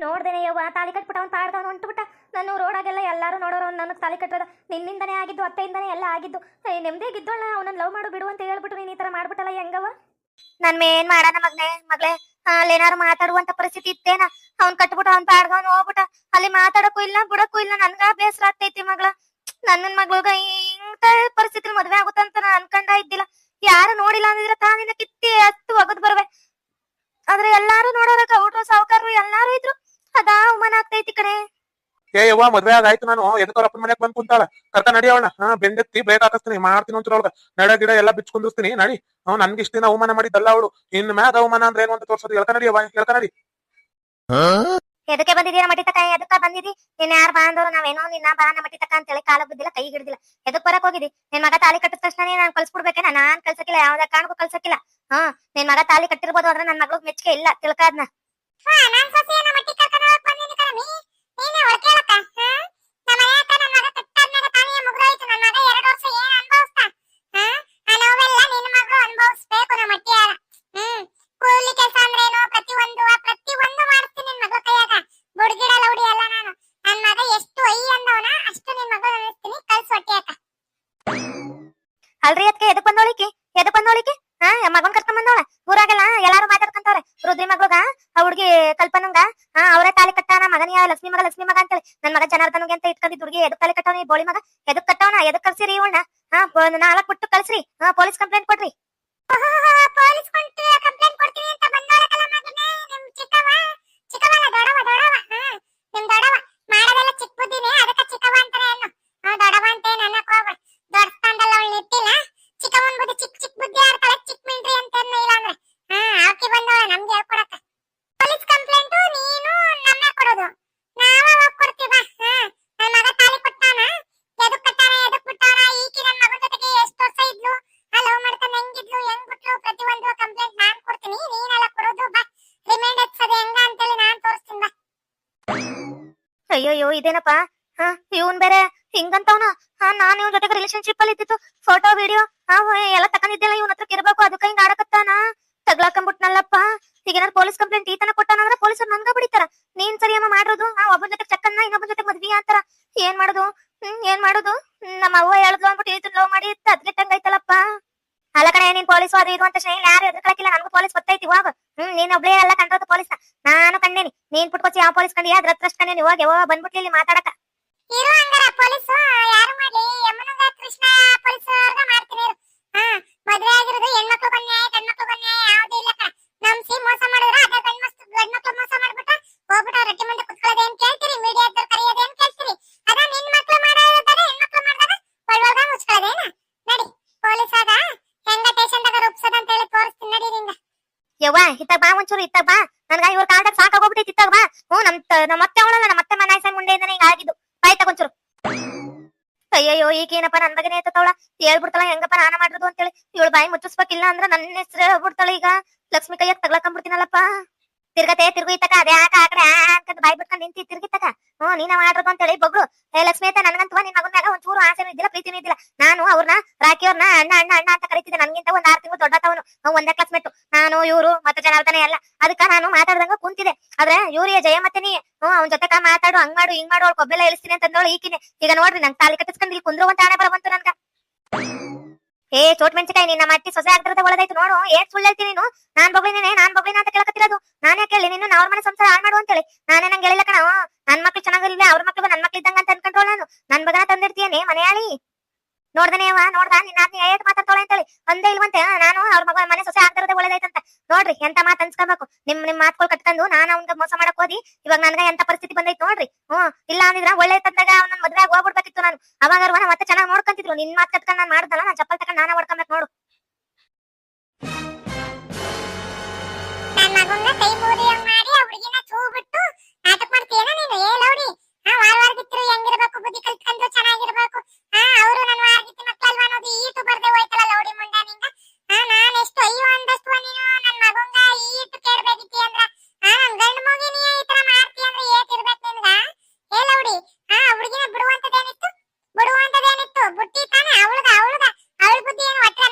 ನೋಡ್ದೇನೆ ಯವ್ವ ತಾಲಿ ಕಟ್ಬಿಟ್ಟ ಅವ್ನು ಪಾಡ್ದವನು ಹೊಂಟ್ಬಿಟ್ಟ. ನಾನು ರೋಡಾಗೆಲ್ಲ ಎಲ್ಲರೂ ನೋಡೋರು ಅವ್ನು ನನಗೆ ತಾಲಿ ಕಟ್ಟೋದ ನಿನ್ನಿಂದನೇ ಆಗಿದ್ದು, ಅತ್ತೆಯಿಂದನೇ ಎಲ್ಲ ಆಗಿದ್ದು. ನೆಮ್ಮದಿಯಾಗಿದ್ದೋಳ ಅವನನ್ನ ಲವ್ ಮಾಡು ಬಿಡು ಅಂತ ಹೇಳ್ಬಿಟ್ಟು ನೀನು ಈ ಥರ ಮಾಡ್ಬಿಟ್ಟಲ್ಲ ಹೆಂಗವ? ನನ್ ಮೇನ್ ಮಾಡೋಣ ಮಗಳೇ ಅಲ್ಲೇನಾರು ಮಾತಾಡುವಂತ ಪರಿಸ್ಥಿತಿ ಇತ್ತೇನ? ಅವ್ನ್ ಕಟ್ಬಿಟ್ಟು ಅವ್ನ್ ಪಾಡ್ದವನು ಹೋಗ್ಬಿಟ್ಟ, ಅಲ್ಲಿ ಮಾತಾಡಕ್ಕೂ ಇಲ್ಲ ಬಿಡಕ್ಕೂ ಇಲ್ಲ. ನನ್ಗ ಬೇಸರ ಆಗ್ತೈತಿ ಮಗಳ. ನನ್ನ ಮಗಳಿಗೆ ಇಂಥ ಪರಿಸ್ಥಿತಿ ಮದ್ವೆ ಆಗುತ್ತಂತ ನಾನು ಅನ್ಕೊಂಡ ಇದ್ದಿಲ್ಲ. ಯಾರು ನೋಡಿಲ್ಲ ಅಂದಿದ್ರೆ ತಾನಿನ ಕಿತ್ತಿ ಹತ್ತು ಒಗದ್ ಬರ್ವೆ. ಆದ್ರೆ ಎಲ್ಲಾರು ನೋಡೋರ ಗೌಡ್ರು ಸಾವುಕಾರರು ಎಲ್ಲಾರು ಇದ್ರು. ಅದಾ ಅವಮಾನ ಆಗ್ತೈತಿ ಕಡೆ. ಏ ಯವ್ವ ಮದ್ವೆ ಆಗಾಯ್ತು, ನಾನು ಎದಕ್ಕವ್ರ ಅಪ್ಪನ ಮನೆಗ್ ಬಂದ್ ಕುಂತಾಳ. ಕರ್ಕ ನಡಿ ಅವಳ ಬೆಂಡೆತ್ತಿ ಬೇಗ ಹಾಕಿಸ್ತೀನಿ, ಮಾಡ್ತೀನಿ ಅಂತೊಳಗ ನಡ ಗಿಡ ಎಲ್ಲಾ ಬಿಚ್ಕೊಂಡಿರ್ತೀನಿ. ನಡಿ ನನ್ಗೆ ಇಷ್ಟ ದಿನ ಅವಮಾನ ಮಾಡಿದ್ದಲ್ಲ ಅವಳು. ಇನ್ ಮ್ಯಾಗ ಅವಮಾನ ಅಂದ್ರೆ ಏನು ಅಂತ ತೋರ್ಸೋದು. ಎಳ್ಕ ನಡಿ ಅವ್ವ, ಎಳ್ಕ ನಡಿ. ಎದಕ್ಕೆ ಬಂದಿದ್ದೀರಾ ಮಟ್ಟಿ ತಕ? ಎದಕ್ಕ ಬಂದಿದಿ? ನಿನ್ನ ಯಾರು ಬಾಂದವ್ರು? ನಾವೇನೋ ನಿನ್ನ ಬಾನ ಮಟ್ಟಿ ತಕ ಅಂತೇಳಿ ಕಾಲ ಬಿದ್ದಿಲ್ಲ, ಕೈ ಹಿಡಿದಿಲ್ಲ. ಎದಕ್ ಬರಕ್ ಹೋಗಿದಿ? ನಿನ್ ಮಗ ತಾಲಿ ಕಟ್ಟಿದ ತಕ್ಷಣ ನಾನ್ ಕಳ್ಸ್ಬಿಡ್ಬೇಕೇನ? ನಾನ್ ಕಳ್ಸಕ್ಕಿಲ್ಲ, ಯಾವ್ದ ಕಾರಣಕ್ಕೂ ಕಳ್ಸಕ್ಕಿಲ್ಲ. ನಿನ್ ಮಗ ತಾಲಿ ಕಟ್ಟಿರ್ಬೋದು, ಆದ್ರೆ ನನ್ ಮಗ್ಳಗ್ ಮೆಚ್ಚಿಗೆ ಇಲ್ಲ, ತಿಳ್ಕಾದ್ನ. ಅಲ್ರಿ ಅದಕ್ಕೆ ಎದಕ್ ಬಂದೋಳಿಕಿ? ಎದಕ್ ಬಂದೋಳಿಕಿ? ಮಗನ್ ಕರ್ಕೊಂಡ್ ಬಂದೋಳ. ಊರಾಗೆಲ್ಲ ಎಲ್ಲಾರು ಮಾತಾಡ್ಕೊಂತವ್ರೆ. ರುದ್ರಿ ಮಗ್ಳಗ ಆ ಹುಡ್ಗಿ ಕಲ್ಪನಂಗ ಅವರೇ ತಾಲಿ ಕಟ್ಟಾನ, ಮಗನಿಯ ಲಕ್ಷ್ಮಿ ಮಗ ಅಂತೇಳಿ. ನನ್ ಮಗ ಜನಾರ್ದನ್ಗೆ ಅಂತ ಇಟ್ಕೊಂಡಿದ್ ಹುಡ್ಗಿ ಎದಕ್ ತಾಲಿ ಕಟ್ಟವನ? ಈ ಬೋಳಿ ಮಗ ಎದಕ್ ಕಟ್ಟವನ? ಎದಕ್ ಕಳ್ಸಿರಿ ಇವಳನ್ನ? 4 ಬಿಟ್ಟು ಕಳ್ಸ್ರಿ. ಪೊಲೀಸ್ ಕಂಪ್ಲೇಂಟ್ ಕೊಡ್ರಿ. ಅಯ್ಯೋ ಇದೇನಪ್ಪ? ಇವನ್ ಬೇರೆ ಹಿಂಗಂತವ್ನ. ನಾನ್ ಇವ್ ಜೊತೆಗೆ ರಿಲೇಶನ್ಶಿಪ್ ಅಲ್ಲಿ ಇದ್ದಿತ್ತು. ಫೋಟೋ ವಿಡಿಯೋ ಎಲ್ಲ ತಕೊಂಡಿದ್ದೆಲ್ಲ ಇವನ್ ಹತ್ರಕ್ ಇರ್ಬೇಕು. ಅದಕ್ಕ ಹಿಂಗ ಆಡಕತ್ತಾನ. ತಗ್ಲಾಕಂಬಿಟ್ನಲ್ಲಪ್ಪ. ಈಗ ಏನಾರು ಪೊಲೀಸ್ ಕಂಪ್ಲೇಂಟ್ ಈತನ ಕೊಟ್ಟಾನಂದ್ರ ಪೊಲೀಸರು ನನ್ಗ ಬಿಡಿತಾರ. ನೀನ್ ಸರಿಯಮ್ಮ ಮಾಡೋದು ಒಬ್ಬನ ಜೊತೆ ಚಕ್ಕನ್ನ, ಇನ್ನೊಬ್ಬನ ಜೊತೆ ಮದ್ವಿ ಅಂತಾರ. ಏನ್ ಮಾಡುದು? ನಮ್ಮ ಅವ್ವ ಹೇಳಿದ್ಲು ಅಂದ್ಬಿಟ್ಟು ಈತನ್ ಲವ್ ಮಾಡಿ ಅದ್ಗೆಟ್ಟಂಗೈತಲ್ಲಪ್ಪ. ಅಲ್ಲ ಕಣೆ, ನೀನ್ ಪೊಲೀಸ್ ಅದು ಇದು ಅಂತ ಯಾರು ಎದ್ರಕ್ಕಿಲ್ಲ. ನನ್ಗೂ ಪೊಲೀಸ್ ಗೊತ್ತೈತಿ ಇವಾಗ. ನೀನ್ ಒಬ್ಳೇ ಎಲ್ಲ ಕಂಡ್ರದು ಪೊಲೀಸ್. ನಾನು ಕಂಡೇನಿ. ನೀನ್ ಪುಟ್ಕೊಚ್ಚಿ ಯಾವ ಪೊಲೀಸ್ ಕಂಡಿಯಾ? ಅದ್ರ ಹತ್ರ ಕಂಡೇನಿ. ಇವಾಗ ಯಾವ ಬಂದ್ಬಿಟ್ಲಿ ಇಲ್ಲಿ ಮಾತಾಡಕ. ಮದ್ವೆ ಆಗಿರೋದು ಹೆಣ್ಮಕ್ಳು ಕನ್ಯಾಯ, ಗಂಡ್ಮಕ್ಳು ಕನ್ಯಾಯ ಯಾವ್ದು ಇಲ್ಲ. ನಮ್ಸಿ ಮೋಸ ಮಾಡಿದ್ರ ಅದ ಗಂಡ್ಮಕ್ಳು ಮೋಸ ಮಾಡ್ಬಿಟ್ಟ ಹೋಗ್ಬಿಟ್ಟು ಅವ್ರ ರೊಟ್ಟಿ ಮುಂದೆ ಕುತ್ಕೊಳ್ಳೋದೇನ್ ಕೇಳ್ತೀರಿ? ಮೀಡಿಯಾದವ್ರು ಕರೆಯೋದೇನ್ ಕೇಳ್ತೀರಿ? ಅದ ನಿನ್ ಮಕ್ಳು ಮಾಡೋದಾದ್ರೆ ಹೆಣ್ಮಕ್ಳು ಮಾಡಿದಾಗ ಒಳ್ವಾಗ ಮುಚ್ಕೊಳ್ಳೋದೇನ? ನಡಿ ಪೊಲೀಸ್ ಆದ ಹೆಂಗ ಸ್ಟೇಷನ್ದಾಗ ರೂಪಿಸೋದ ಅಂತ ಹೇಳಿ ತೋರಿಸ್ತೀನಿ. ನಡಿ ನಿಂಗ. ಯವ್ವ ಇತ್ತಾಗ ಬಾ, ಒಂಚೂರು ಇತ್ತಾಗ ಬಾ. ನನ್ಗ ಇವ್ರ ಕಾಲದಾಗ ಸಾಕಾಗೋಗ್ಬಿಟ್ಟೈತಿ. ಇತ್ತಾಗ ಬಾ. ನಮ್ಮ ಮತ್ತೆ ಅವಳಲ್ಲ, ನಮ್ಮ ಮತ್ತೆ ಮನಾಯ್ಸ ಮುಂಡೆಯಿಂದನೇ ಹಿಂಗ ಆಗಿದ್ದು. ಬಾಯ್ ತಗೊಂಚೂರು. ಅಯ್ಯಯ್ಯೋ ಈಗೇನಪ್ಪ ನನ್ ಬಗ್ಗೆನೇ ಎತ್ತವಳ ಹೇಳ್ಬಿಡ್ತಾಳ. ಹೆಂಗಪ್ಪ ನಾನ ಮಾಡಿರೋದು ಅಂತೇಳಿ ಇವಳು ಬಾಯಿ ಮುಚ್ಚಿಸ್ಬೇಕಿಲ್ಲ ಅಂದ್ರ ನನ್ನ ಹೆಸರು ಹೇಳ್ಬಿಡ್ತಾಳ. ಈಗ ಲಕ್ಷ್ಮಿ ಕೈಯಾಗ ತಗ್ಲಾಕೊಂಡ್ಬಿಡ್ತೀನಲ್ಲಪ್ಪ. ತಿರ್ಗು ಇತ್ತಕ ಅದೇ ಆಟ ಆ ಕಡೆ ಅಂತ ಬಾಯಿ ಬಿಟ್ಕೊಂಡ್ ನಿಂತಿ ತಿರ್ಗಿತ್ತಕ. ನೀನ ಮಾಡಿರೋದು ಅಂತೇಳಿ ಬೊಗ್ಳು. ಲಕ್ಷ್ಮಿ ಅಂತ ನನ್ಗಂತವ ನಿನ್ ಮಗನ ಮ್ಯಾಗ ಒಂಚೂರು ಆಸೆನೂ ಇದ್ದಿಲ್ಲ, ಪ್ರೀತಿನೂ ಇದ್ದಿಲ್ಲ. ನಾನು ಅವ್ರನ್ನ ರಾಕಿಯವ್ರನ್ನ ಅಣ್ಣ ಅಂತ ಕರಿತಿದ್ದೆ. ನನ್ಗಿಂತ 6 ತಿಂಗಳು ದೊಡ್ಡತವನು. ಒಂದೇ ಕ್ಲಾಸ್ಮೇಟ್ ನಾನು, ಇವ್ರು ಮತ್ತೆ ಜನಾರ್ದನ ಎಲ್ಲ. ಅದಕ್ಕ ನಾನು ಮಾತಾಡ್ದಂಗ ಕುಂತಿದೆ. ಆದ್ರೆ ಇವ್ರಿಯ ಜಯ ಮತ್ತೆ ನೀ ಅವ್ನ ಜೊತೆ ಮಾತಾಡು, ಹಂಗ್ ಮಾಡು ಹಿಂಗ್ ಮಾಡು, ಅವ್ಳ ಕೊಬ್ಬೆಲ್ಲ ಇಳಿಸ್ತೀನಿ ಅಂತಂದೋಳು ಈಕಿನೇ. ಈಗ ನೋಡ್ರಿ ನಂಗೆ ತಾಲಿ ಕಟ್ಟಿಸ್ಕೊಂಡು ಇಲ್ಲಿ ಕುಂದ್ರುವಂತ ಹಣೆ ಬರವಂತು ನನ್ಗ. ಏ ಚೋಟ್ ಮೆಣಸಿಕಾಯಿ, ನಿನ್ನ ಮಟ್ಟಿ ಸೊಸೆ ಆಗ್ತಿರೋದ ಒಳದಾಯ್ತು ನೋಡು. ಏನ್ ಸುಳ್ಳು ಹೇಳ್ತೀನಿ ನೀನು? ನಾನ್ ಬೊಗ್ಳಿನೇ ಅಂತ ಕೇಳಕತ್ತಿರೋದು. ನಾನೇ ಕೇಳಿ ನೀನು ಅವ್ರ ಮನೆ ಸಂಸಾರ ಹಾಳು ಮಾಡು ಅಂತೇಳಿ. ನಾನೇ ನಂಗೆ ಹೇಳಿಲ್ಲ ಕಣ. ನನ್ ಮಕ್ಳು ಚೆನ್ನಾಗಿಲ್ಲ, ಅವ್ರ ಮಕ್ಳು ನನ್ ಮಕ್ಳು ಇದ್ದಂಗ ಅಂತ ಅನ್ಕೊಂಡ್ರೋಳು. ನಾನು ನನ್ ಮಗನ ತಂದಿರ್ತೀಯನೇ ಮನೆಯಾಳಿ. ನೋಡ್ದನೇ ನೋಡ್ದ ನಿನ್ನ ಏಟ್ ಮಾತಾಡ್ತಾಳೆ ಅಂತೇಳಿ ಒಂದೇ ಇಲ್ವಂತೆ. ನಾನು ಅವ್ರ ಮಗ ಮನೆ ಸೊಸೆ ಆಗ್ತಿರೋದೇ ಒಳ್ಳೇದಾಯ್ತಂತ. ನೋಡ್ರಿ ಎಂತ ಮಾತು ಅನ್ಸ್ಕೊಬೇಕು. ನಿಮ್ ಮಾತ್ಗಳು ಕಟ್ಕೊಂಡು ನಾನು ಅವ್ನ್ಗ ಮೋಸ ಮಾಡಕ್ ಹೋದಿ ಇವಾಗ ನನ್ಗ ಎಂತ ಪರಿಸ್ಥಿತಿ ಬಂದೈತ್ ನೋಡ್ರಿ. ಇಲ್ಲ ಅಂದಿದ್ರ ಒಳ್ಳೆ ತಂದಾಗ ಅವ್ನ ಮದ್ವೆ ಹೋಗ್ಬಿಡ್ಬೇಕಿತ್ತು ನಾನು. ಅವಾಗ ಮತ್ತೆ ಚೆನ್ನಾಗಿ ನೋಡ್ಕೊಂತಿದ್ರು. ನಿನ್ ಮಾತ್ ಕಟ್ಕೊಂಡ್ ನಾನ್ ಮಾಡ್ದಲ್ಲ, ನಾನ್ ಚಪ್ಪಲ್ ತಕೊಂಡ್ ನಾನ ಹೊಡ್ಕೊಬೇಕು ನೋಡು. ಕೈ ಮೂಡಿ ಮಾಡಿ ಆ ಹುಡುಗಿನ ಚೂ ಬಿಟ್ಟು ನಾಟಕ ಮಾಡ್ತೀಯನ ನೀನು? ಹೇಳೋಡಿ ವಾರವಾರಗಿತ್ರು ಹೆಂಗಿರ್ಬೇಕು, ಬುದ್ಧಿ ಕಲ್ತ್ಕೊಂಡು ಚೆನ್ನಾಗಿರ್ಬೇಕು. ಅವರು ನನ್ನ ವಾರಗಿತ್ತಿ ಮಕ್ಕಳಲ್ವ ಅನ್ನೋದು ಈಟು ಬರ್ದೆ ಹೋಯ್ತಲ್ಲ ಲೌಡಿ ಮುಂಡ ನಿಂಗ. ನಾನ್ ಎಷ್ಟು ಅಯ್ಯೋ ಅಂದಷ್ಟು ನೀನು ನನ್ ಮಗಂಗ ಈಟು ಕೇಳ್ಬೇಕಿತ್ತಿ ಅಂದ್ರ ನನ್ ಗಂಡ ಮಗಿನಿ ಈ ತರ ಮಾಡ್ತಿ ಅಂದ್ರೆ ಏಟ್ ಇರ್ಬೇಕು ನಿನ್ಗ? ಹೇಳೋಡಿ ಹುಡುಗಿನ ಬಿಡುವಂತದೇನಿತ್ತು? ಬುಟ್ಟಿ ತಾನೆ ಅವಳ ಬುದ್ಧಿ ಏನು ಹೊಟ್ಟೆ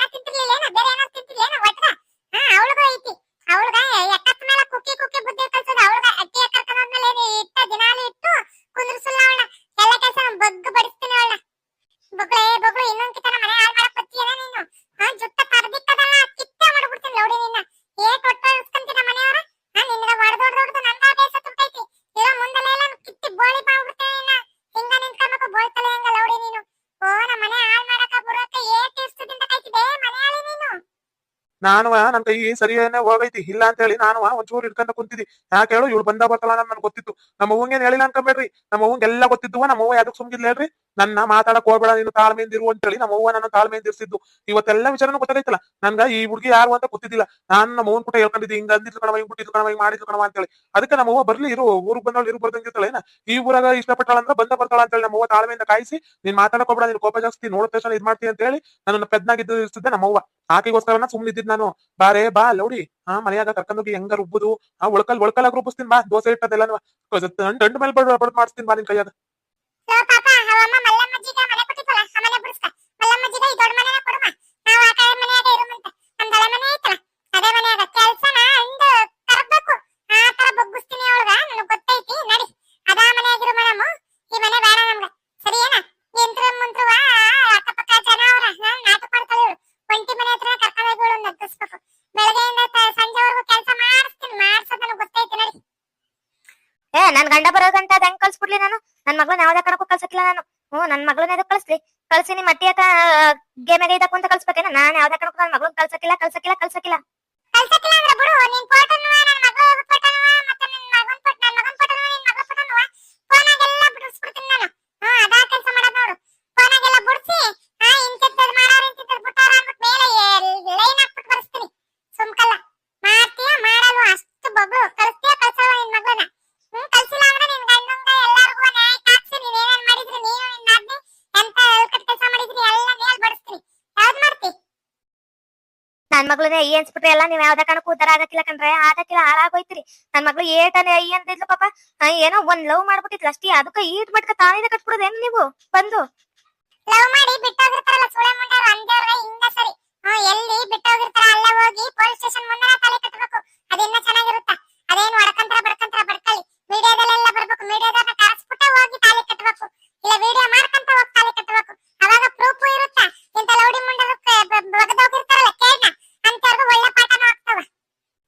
ನಾನು ನನ್ ಕೈ ಸರಿಯೇನೆ ಹೋಗೈತಿ ಇಲ್ಲ ಅಂತ ಹೇಳಿ ನಾನು ಒಂಚೂರು ಹಿಡ್ಕೊಂಡ ಕುಂತಿದ್ದಿ. ಯಾಕೆ ಹೇಳು, ಇವಳು ಬಂದ ಬರ್ತಲ್ಲ ನನ್ ಗೊತ್ತಿತ್ತು. ನಮ್ಮ ಅವ್ವಂಗೇನ್ ಹೇಳಿಲ್ಲ ಅನ್ಕೊಂಬೇಡ್ರಿ, ನಮ್ಮ ಅವ್ವಂಗೆಲ್ಲ ಗೊತ್ತಿದ್ದುವ. ನಮ್ಮ ಅವ್ವ ಯಾವ್ದಕ್ ಸುಮ್ಗಿದ್ಲ ಹೇಳ್ರಿ, ನನ್ನ ಮಾತಾಡಕ್ ಹೋಗ್ಬೇಡ ನೀನು ತಾಳ್ಮೆಯಿಂದ ಇರು ಅಂತ ಹೇಳಿ ನಮ್ಮ ಅವ್ವ ನನ್ನ ತಾಳ್ಮೆಯಿಂದ ಇರ್ಸಿದ್ದು. ಇವತ್ತೆಲ್ಲ ವಿಚಾರನೂ ಗೊತ್ತಾಗೈತಲ್ಲ ನನ್ಗ. ಈ ಹುಡುಗಿ ಯಾರು ಅಂತ ಗೊತ್ತಿದ್ದಿಲ್ಲ. ನಾನು ನಮ್ಮ ಅವ್ವನ್ ಕೂಡ ಹೇಳ್ಕೊಂಡಿದ್ದೆ, ಹಿಂಗ ಅಂದಿದ್ಲು ಕಣವ, ಹಿಂಗ್ ಬಿಟ್ಟಿದ್ಲು ಕಣವ, ಹಿಂಗ್ ಮಾಡಿದ್ಲು ಕಣವ ಅಂತ ಹೇಳಿ. ಅದಕ್ಕೆ ನಮ್ಮ ಅವ್ವ ಬರ್ಲಿ ಇರು, ಊರಿಗೆ ಬಂದವಳು ಇರು ಬರ್ದಂಗಿರ್ತಾಳೆ ಏನ, ಈ ಊರಾಗ ಇಷ್ಟಪಟ್ಟಾಳ ಅಂದ್ರೆ ಬಂದ ಬರ್ತಾಳ ಅಂತ ಹೇಳಿ ನಮ್ಮ ಅವ್ವ ತಾಳ್ಮೆಯಿಂದ ಕಾಯಿಸಿ, ನೀನ್ ಮಾತಾಡಕ್ ಹೋಗ್ಬೇಡ, ನೀನ್ ಕೋಪ ಜಾಸ್ತಿ ನೋಡಿದ ತಕ್ಷಣ ಇದ್ ಮಾಡ್ತೀನಿ ಅಂತ ಹೇಳಿ ನನ್ನ ಪೆದ್ನಾಗಿದ್ದು ಇರ್ತಿದ್ದೆ ನಮ್ಮ ಅವ್ವ. ಆಕೆಗೋಸ್ಕರನ ಸುಮ್ನಿದ್ದಿದ್ ನಾನು. ಬಾರೇ ಬಾ ಲೌಡಿ, ಮನೆಯಾಗ ಕರ್ಕೊಂಡೋಗಿ ಹೆಂಗ ರುಬ್ಬುದು, ಒಳಕಲ್ಲಾಗ ರುಬ್ಬಿಸ್ತೀನಿ ಬಾ, ದೋಸೆ ಇಟ್ಟದೆಲ್ಲ ದಂಡ್ ಮೇಲೆ ಬಡ್ದು ಮಾಡಿಸ್ತೀನಿ ಬಾ ನಿನ್ ಕೈಯಾಗ. ಲೋ ಪಾಪ, ಅವಮ್ಮ ಮಲ್ಲಮ್ಮಜ್ಜಿಗ ಮನೆ ಕೊಟ್ಟಿತ್ತಲ್ಲ, ಆ ಮನೆ ಬಿಡಿಸ್ಕ. ಮಲ್ಲಮ್ಮಜ್ಜಿಗ ಈ ದೊಡ್ಡ ಮನೆನ ಕೊಡುಮ, ನಾವು ಆ ಕಡೆ ಮನೆಯಾಗ ಇರುಮಂತ. ನಮ್ದು ಹಳೆ ಮನೆ ಐತಲ್ಲ, ಅದೇ ಮನೆಯಾಗ ಕೆಲ್ಸನ ಅಂದು ಕರ್ಬೇಕು. ಆ ತರ ಬಗ್ಗಿಸ್ತೀನಿ ಅವಳಗ, ನನಗ್ ಗೊತ್ತೈತಿ. ನಡಿ, ಅದಾ ಮನೆಯಾಗ ಇರು ಮೇಡಮ್, ಈ ಮನೆ ಬೇಡ ನಮ್ಗ, ಸರಿ ಏನ? ಎಂಟ್ರ ಮುಂತ್ರವ ಅಕ್ಕಪಕ್ಕ ಜನ ಅವ್ರ ನಾಟಕ ಮಾಡ್ತಾಳೆ ಇವಳು. ಒಂಟಿ ಮನೆ ಹತ್ರ ಕರ್ಕೊಂಡೋಗಿ ಇವಳು ನಗ್ಗಿಸ್ಬೇಕು. ಬೆಳಗ್ಗೆಯಿಂದ ಸಂಜೆವರೆಗೂ ಕೆಲಸ ಮಾಡಿಸ್ತೀನಿ, ಮಾಡ್ಸೋದ್ ನನಗ್ ಗೊತ್ತೈತಿ. ನಡಿ. ನನ್ ಗಂಡ ಬರೋ ಗಂಟ ಅದ್ ಹೆಂಗ್ ಕಳ್ಸ್ಬಿಡ್ಲಿ ನಾನು? ನನ್ ಮಗಳನ್ನ ಯಾವ್ದ ಕಣಕ್ಕೂ ಕಳ್ಸಕ್ಕಿಲ್ಲ ನಾನು. ನನ್ ಮಗಳನ್ನ ಎದಕ್ ಕಳ್ಸ್ಲಿ? ಕಳ್ಸಿ ನಿಮ್ ಅಟ್ಟಿ ಅಕ್ಕ ಗೇಮೆಗೆ ಇದಕ್ಕೂ ಅಂತ ಕಳ್ಸ್ಬೇಕೇನ? ನಾನ್ ಯಾವ್ದ ಕಣಕ್ಕೂ ನನ್ ಮಗಳನ್ನ ಕಳ್ಸಕ್ಕಿಲ್ಲ. ಕಳ್ಸಕ್ಕಿಲ್ಲ ಅಂದ್ರೆ ಬಿಡು, ನಿನ್ ಫೋಟೋನು ನನ್ನ ಮಗಳ ಫೋಟೋನು ಮತ್ತೆ ನನ್ನ ಮಗನ್ ಫೋಟೋನು ನಿನ್ ಮಗಳ ಫೋಟೋನು ಫೋನಾಗೆಲ್ಲ ಬಿಡಿಸ್ಬಿಡ್ತೀನಿ ನಾನು. ಅದಾ ಕೆಲಸ ಮಾಡೋದ್ ನೋಡು. ಫೋನಾಗೆಲ್ಲ ಬಿಡಿಸಿ ಇಂತಿದ್ದದ್ ಮಾಡೋರು ಇಂತಿದ್ದದ್ ಬಿಟ್ಟಾರ ಅಂದ್ಬಿಟ್ಟು ಮೇಲೆ ಲೈನ್ ಹಾಕ್ಬಿಟ್ಟು ಬರ್ಸ್ತೀನಿ. ಸುಮ್ಕಲ್ಲ ಮಾಡ್ತೀಯ ಮಾಡಲ್ವ ಅಷ್ಟು ಬಗ್ಳು ಕಳಿಸ್ತೀಯ ಕಳ್ಸಲ್ವ ನಿನ್ ಮಗಳನ್ನ? ಕಳ್ಸಿಲ್ಲ ಅಂದ್ರೆ ನಿನ್ ಗಂಡಂಗ ಎಲ್ಲಾರ್ಗು ನ್ಯಾಯ ಕಾಕ್ಸಿ ನೀನ್ ಏನೇನ್ ಮಾಡಿದ್ರಿ, ನೀನು ನಿನ್ನ ಅಜ್ಜಿ ಎಂತ ಎಲ್ಕಟ್ ಕೆಲಸ ಮಾಡಿದ್ರಿ ಎಲ್ಲ ಮೇಲ್ ಬಡಿಸ್ತೀನಿ. ಯಾವ್ದ್ ಮಾಡ್ತಿ? ನನ್ ಮಗಳನ್ನ ಅಯ್ಯ ಅನ್ಸ್ಬಿಟ್ರೆ ಎಲ್ಲ ನೀವ್ ಯಾವ್ದ ಕಣಕ್ಕೂ ಉದ್ದಾರ ಆಗಕ್ಕಿಲ್ಲ ಕಣ್ರೆ, ಆಗಕ್ಕಿಲ್ಲ, ಹಾಳಾಗೋಯ್ತಿರಿ. ನನ್ ಮಗಳು ಏಟನೆ ಅಯ್ಯ ಅಂತಿದ್ಲು ಪಾಪ. ಏನೋ ಒಂದ್ ಲವ್ ಮಾಡ್ಬಿಟ್ಟಿದ್ಲು ಅಷ್ಟೇ, ಅದಕ್ಕ ಈಟ್ ಮಟ್ಕ ತಾಳಿನ ಕಟ್ಬಿಡೋದೇನು ನೀವು ಬಂದು? ಲವ್ ಮಾಡಿ ಬಿಟ್ಟೋಗಿರ್ತಾರಲ್ಲ ಸುಳೆ ಮುಂಡಾರು ಅಂದವ್ರ ಹಿಂಗ ಸರಿ. ಎಲ್ಲಿ ಬಿಟ್ಟೋಗಿರ್ತಾರ ಅಲ್ಲೇ ಹೋಗಿ ಪೊಲೀಸ್ ಸ್ಟೇಷನ್ ಮುಂದೆ ತಾಳಿ ಕಟ್ಟಬೇಕು. ಅದಿನ್ನ ಚೆನ್ನಾಗಿರುತ್ತ. ಅದೇನು ಬಡ್ಕಳಿ ವಿಡಿಯೋದಲ್ಲೆಲ್ಲ ಬರ್ಬೇಕು. ವಿಡಿಯೋದಾಗ ಕರೆಸ್ಬಿಟ್ಟೆ ಹೋಗಿ ತಾಳಿ ಕಟ್ಟಬೇಕು, ಇಲ್ಲ ವಿಡಿಯೋ ಮಾಡ್ಕೊಂತ ಹೋಗಿ ತಾಳಿ ಕಟ್ಟಬೇಕು. ಅವಾಗ ಪ್ರೂಫ್ ಇರುತ್ತ. ಇಂತ ಲೌಡಿ ಮುಂಡದಕ್ಕೆ ಬಗದೋಗಿರ್ತಾರಲ್ಲ ಕೇಳ್ನ ಅಂತವ್ರಿಗೆ ಒಳ್ಳೆ ಪಾಠನೂ ಆಗ್ತಾವ.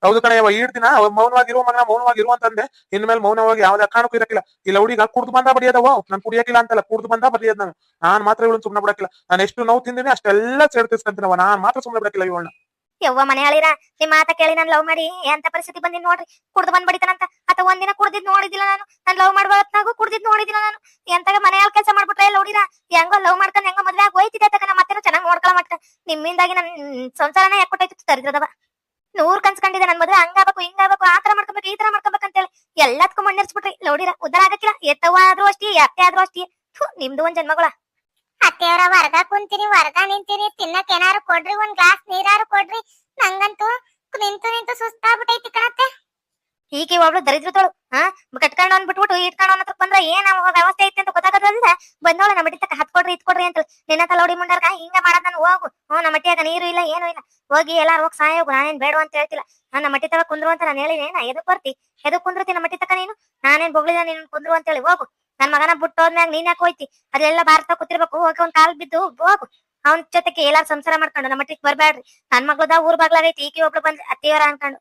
ಹೌದು ಕಣಯ್ಯವ, ಈಡ್ ದಿನ ಮೌನವಾಗಿರುವ ಮಗನ ಮೌನವಾಗಿರುವ ಅಂತಂದೆ. ಇನ್ಮೇಲೆ ಮೌನವಾಗಿ ಯಾವ್ದೇ ಕಾರಣಕ್ಕೂ ಇರಕ್ಕಿಲ್ಲ. ಇಲ್ಲ ಹುಡುಗ ಕುಡ್ದು ಬಂದ ಬಡಿಯೋದವ, ನಾನು ಕುಡಿಯಕ್ಕಿಲ್ಲ ಅಂತಲ್ಲ, ಕುಡ್ದು ಬಂದ ಬಡಿಯೋದ್ ನಾನು. ನಾನ್ ಮಾತ್ರ ಇವಳನ್ನ ಸುಮ್ನೆ ಬಿಡಕ್ಕಿಲ್ಲ. ನಾನು ಎಷ್ಟು ನೋವು ತಿಂದಿನಿ ಅಷ್ಟೆಲ್ಲ ಸೇರ್ತಿಸ್ಕೊಂತೀನವ, ನಾನ್ ಮಾತ್ರ ಸುಮ್ನೆ ಬಿಡಕ್ಕಿಲ್ಲ ಇವಳನ್ನ. ಯವ್ವ ಮನೆ ಹೇಳಿರ, ನಿಮ್ ಮಾತ ಕೇಳಿ ನಾನ್ ಲವ್ ಮಾಡಿ ಎಂತ ಪರಿಸ್ಥಿತಿ ಬಂದಿನ್ ನೋಡ್ರಿ. ಕುಡ್ದು ಬಂದ್ ಬಡಿತಾನಂತ. ಅಥವಾ ಒಂದಿನ ಕುಡ್ದಿದ್ ನೋಡಿದಿಲ್ಲ ನಾನು. ನಾನ್ ಲವ್ ಮಾಡ್ಬಾರತ್ನಾಗು ಕುಡ್ದಿದ್ ನೋಡಿದಿಲ್ಲ ನಾನು. ಎಂತಾಗ ಮನೆಯಾಗ ಕೆಲಸ ಮಾಡ್ಬಿಟ್ರೆ ನೋಡಿರ, ಹೆಂಗೋ ಲವ್ ಮಾಡ್ಕೊಂಡ್ ಹೆಂಗೋ ಮದ್ವೆ ಆಗಿ ಹೋಯ್ತಿದ್ದೆ ತಕ್ಕ ಮತ್ತೆ ಚೆನ್ನಾಗ್ ನೋಡ್ಕೊಳ ಮಟ್ಟ. ನಿಮ್ಮಿಂದಾಗಿ ನನ್ ಸಂಸಾರನ ಯಾಕೊಟ್ಟೈತಿ ತರಿದ್ರದವ. 100 ಕನ್ಸ್ಕೊಂಡಿದ್ದೆ ನನ್ ಮದ್ವೆ ಹಂಗಾಗಬೇಕು ಹಿಂಗಾಗಬೇಕು, ಆ ತರ ಮಾಡ್ಕೊಬೇಕು ಈ ತರ ಮಾಡ್ಕೊಬೇಕಂತೇಳಿ ಎಲ್ಲದಕ್ಕೂ ಮಣ್ಣಿರ್ಸ್ಬಿಟ್ರಿ. ನೋಡಿರ ಉದ್ದಾರ ಆಗಕ್ಕಿಲ್ಲ. ಎತ್ತವ ಆದ್ರೂ ಅಷ್ಟೇ, ಅತ್ತೆ ಆದ್ರೂ ಅಷ್ಟೇ. ನಿಮ್ದು ಒಂದ್ ಜನ್ಮಗಳ. ಅತ್ತೆಯವರ ಹೊರಗ ಕುಂತೀನಿ, ಹೊರಗ ನಿಂತೀನಿ, ತಿನ್ನಕ್ ಏನಾರು ಕೊಡ್ರಿ, ಒಂದ್ ಗ್ಲಾಸ್ ನೀರಾರು ಕೊಡ್ರಿ. ನಂಗಂತೂ ನಿಂತು ಸುಸ್ತಾಗ್ಬಿಟ್ಟೈತಿ ಕಣತ್ತೆ. ಈಗ ಒಬ್ಳು ದರಿದ್ರತೋಳು ಕಟ್ಕೊಂಡ್ ಬಿಟ್ಬಿಟ್ಟು ಇಟ್ಕೊಂಡ್ ಹತ್ರ ಬಂದ್ರೆ ಏನ್ ವ್ಯವಸ್ಥೆ ಐತಿ ಅಂತ ಗೊತ್ತಾಗದ್ರಿಂದ ಬಂದವಳ ನಮ್ಮ ಮಟ್ಟಿ ತಕ್ಕ ಹತ್ಕೊಡ್ರಿ ಇತ್ಕೊಡ್ರಿ ಅಂತ ನಿನ್ನ ತಲೋಡಿ ಮುಂಡಾರ್ಗ ಹಿಂಗ ಮಾಡದ್ ನಾನು. ಹೋಗು, ನಮ್ಮ ಮಟ್ಟಿಯಾಗ ನೀರು ಇಲ್ಲ ಏನು ಇಲ್ಲ, ಹೋಗಿ ಎಲ್ಲಾರು ಹೋಗಿ ಸಾಯ ಹೋಗು, ನಾನೇನ್ ಬೇಡ ಅಂತ ಹೇಳ್ತಿಲ್ಲ. ನಮ್ಮ ಮಟ್ಟಿ ತಗ ಕುಂದ್ರು ಅಂತ ನಾನು ಹೇಳಿನಿ. ನಾ ಎದಕ್ ಬರ್ತಿ, ಎದಕ್ ಕುಂದ್ರತಿ ನಮ್ಮ ಮಟ್ಟಿ ತಕ್ಕ ನೀನು? ನಾನೇನ್ ಬೊಗಳಿದ ನೀನ್ ಕುಂದ್ರು ಅಂತ ಹೇಳಿ. ಹೋಗು, ನನ್ ಮಗನ ಬಿಟ್ಟೋದ್ಮ್ಯಾಗ ನೀನ್ ಯಾಕೆ ಹೋಯ್ತಿ? ಅದೆಲ್ಲ ಭಾರತ ಕೂತಿರ್ಬೇಕು. ಹೋಗಿ ಒಂದ್ ಕಾಲ್ ಬಿದ್ದು ಹೋಗು. ಅವನ್ ಜೊತೆಗೆ ಎಲ್ಲಾರು ಸಂಸಾರ ಮಾಡ್ಕೊಂಡು ನಮ್ಮ ಮಟ್ಟಿಗೆ ಬರ್ಬೇಡ್ರಿ. ನನ್ ಮಗ್ಳದ ಊರ್ ಬಾಗ್ಲಾಗೈತಿ, ಈಕಿ ಒಬ್ಳು ಬಂದ್ ಅತ್ತಿಯವರ ಅನ್ಕೊಂಡು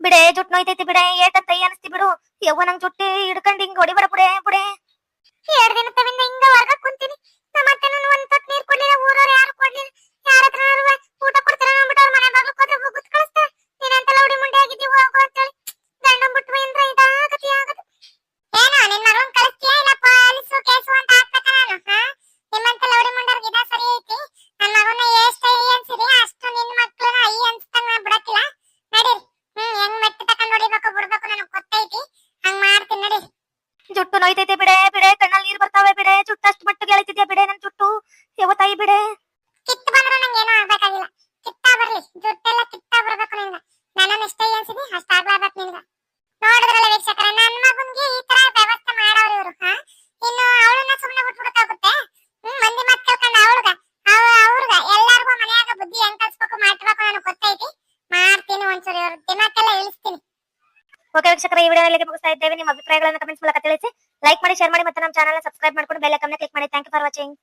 ಬಿಡೆ. ಜುಟ್ ನೋಯ್ತೈತಿ ಬಿಡೆ, ಏಟಂತ ಅನಿಸ್ತಿ ಬಿಡು. ಯವ್ವ ನಂಗ್ ಜುಟ್ಟಿ ಹಿಡ್ಕೊಂಡ್ ಹಿಂಗ್ ಹೊಡಿಬೇಡ ಬಿಡೆ ಬಿಡೆ. 2 ದಿನ ತವಿಂದ ಹಿಂಗ ಹೊರಗ ಕುಂತೀನಿ. ನಮ್ಮ ಅತ್ತೆ ಒಂದ್ ತೊಟ್ ನೀರ್ ಕೊಡ್ಲಿಲ್ಲ, ಊರವ್ರು ಯಾರು ಕೊಡ್ಲಿಲ್ಲ. ಯಾರ ಹತ್ರ ಊಟ ಕೊಡ್ತಾರ ಅಂದ್ಬಿಟ್ಟು ಅವ್ರ ಮನೆ ಬಾಗ್ಲು ಹೋದ್ರೆ ಗುದ್ ಕಳಿಸ್ತಾರ. ನೀನಂತ ಲೌಡಿ ಮುಂಡೆ ಆಗಿದ್ದಿ ಹೋಗು ಅಂತೇಳಿ ಗಂಡನ್ ಬಿಟ್ಟು ಅಂದ್ರೆ ಇದಾಗತಿ ಆಗದು. ಏನೋ ನಿನ್ ಮಗಳನ್ ಕಳಿಸ್ತೀಯಾ ಇಲ್ಲ ಪೊಲೀಸು ಕೇಸು ಅಂತ ಹಾಕ್ಬೇಕ ನಾನು? ನಿಮ್ಮಂತ ಲೌಡಿ ಮುಂಡರ್ಗೆ ಇದ ಸರಿ ಐತಿ. ನನ್ ಮಗನ ಎಷ್ಟ ಅಯ್ಯ ಅನ್ಸಿರಿ ಅಷ್ಟು ನಿನ್ ಮಕ್ಳನ್ನ ಅಯ್ಯ ಅನ್ಸ್ತಂಗ ನಾ ಬಿಡಕ್ಕಿಲ್ಲ. ನಡೀರಿ. ಹೆಂಗ್ ಮೆಟ್ಟ ತಕೊಂಡ್ ಹೊಡಿಬೇಕು ಬಿಡ್ಬೇಕು ನನಗ್ ಗೊತ್ತೈತಿ. ಹಂಗ್ ಮಾಡ್ತೀನಿ ನಡಿ. ಜುಟ್ಟು ನೋಯ್ತೈತೆ ಬಿಡೆ ಬಿಡೆ, ಕಣ್ಣಲ್ಲಿ ನೀರ್ ಬರ್ತಾವೆ ಬಿಡೆ. ಜುಟ್ಟು ಅಷ್ಟು ಮಟ್ಟಿಗೆ ಎಳಿತಿದ್ಯಾ ಬಿಡೆ ನನ್ ಜುಟ್ಟು. ಯವ್ವ ತಾಯಿ ಬಿಡೆ. ಕಿತ್ತು ಬಂದ್ರೆ ನಂಗೆ ಏನೂ ಆಗ್ಬೇಕಾಗಿಲ್ಲ. ಕಿತ್ತಾ ಬರ್ಲಿ, ಜುಟ್ಟೆಲ್ಲ ಕಿತ್ತಾ ಬರ್ಬೇಕು ನಿನ್ಗ. ನನ್ನ ಎಷ್ಟೇ ಅನ್ಸಿದಿ ಅಷ್ಟಾಗ್ಲಾರ್ಬೇಕು ನಿನ್ಗ. ನೋಡಿದ್ರಲ್ಲ ವೀಕ್ಷಕರ, ನನ್ ಮಗನ್ಗೆ ಈ ತರ ವ್ಯವಸ್ಥೆ ಮಾಡೋರು ಇವ್ರು. ಇನ್ನು ಅವಳನ್ನ ಸುಮ್ನೆ ಬಿಟ್ಬಿಡಕ್ಕಾಗುತ್ತೆ? ಮಂದಿ ಮಾತ್ ಕೇಳ್ಕೊಂಡ್ ಅವ್ರಿಗ ಎಲ್ಲಾರ್ಗು ಮನ್ಯಾಗ ಬುದ್ಧಿ ಹೆಂಗ್ ಕಲ್ಸ್ಬೇಕು ಮಾಡ್ಬೇಕು ನನಗ್ ಗೊತ್ತೈತಿ. ಮಾಡ್ತೀನಿ ಒಂಚೂರು ಇವ್ರ ದಿನಕ್ಕೆಲ್ಲ ಇಳಿಸ್ತೀನಿ. ಓಕೆ ವೀಕ್ಷಕರ, ಈ ವಿಡಿಯೋದಲ್ಲಿ ಮುಗಿಸ್ತಾ ಇದ್ದೇವೆ. ನಿಮ್ಮ ಅಭಿಪ್ರಾಯಗಳನ್ನು ಕಮೆಂಟ್ಸ್ ಮೂಲಕ ತಿಳಿಸಿ. ಲೈಕ್ ಮಾಡಿ, ಶೇರ್ ಮಾಡಿ, ಮತ್ತೆ ನಮ್ಮ ಚಾನಲ್ ಸಬ್ಸ್ಕ್ರೈಬ್ ಮಾಡ್ಕೊಂಡು ಬೆಲ್ ಐಕಾನ್ ಕ್ಲಿಕ್ ಮಾಡಿ. Thank you for watching.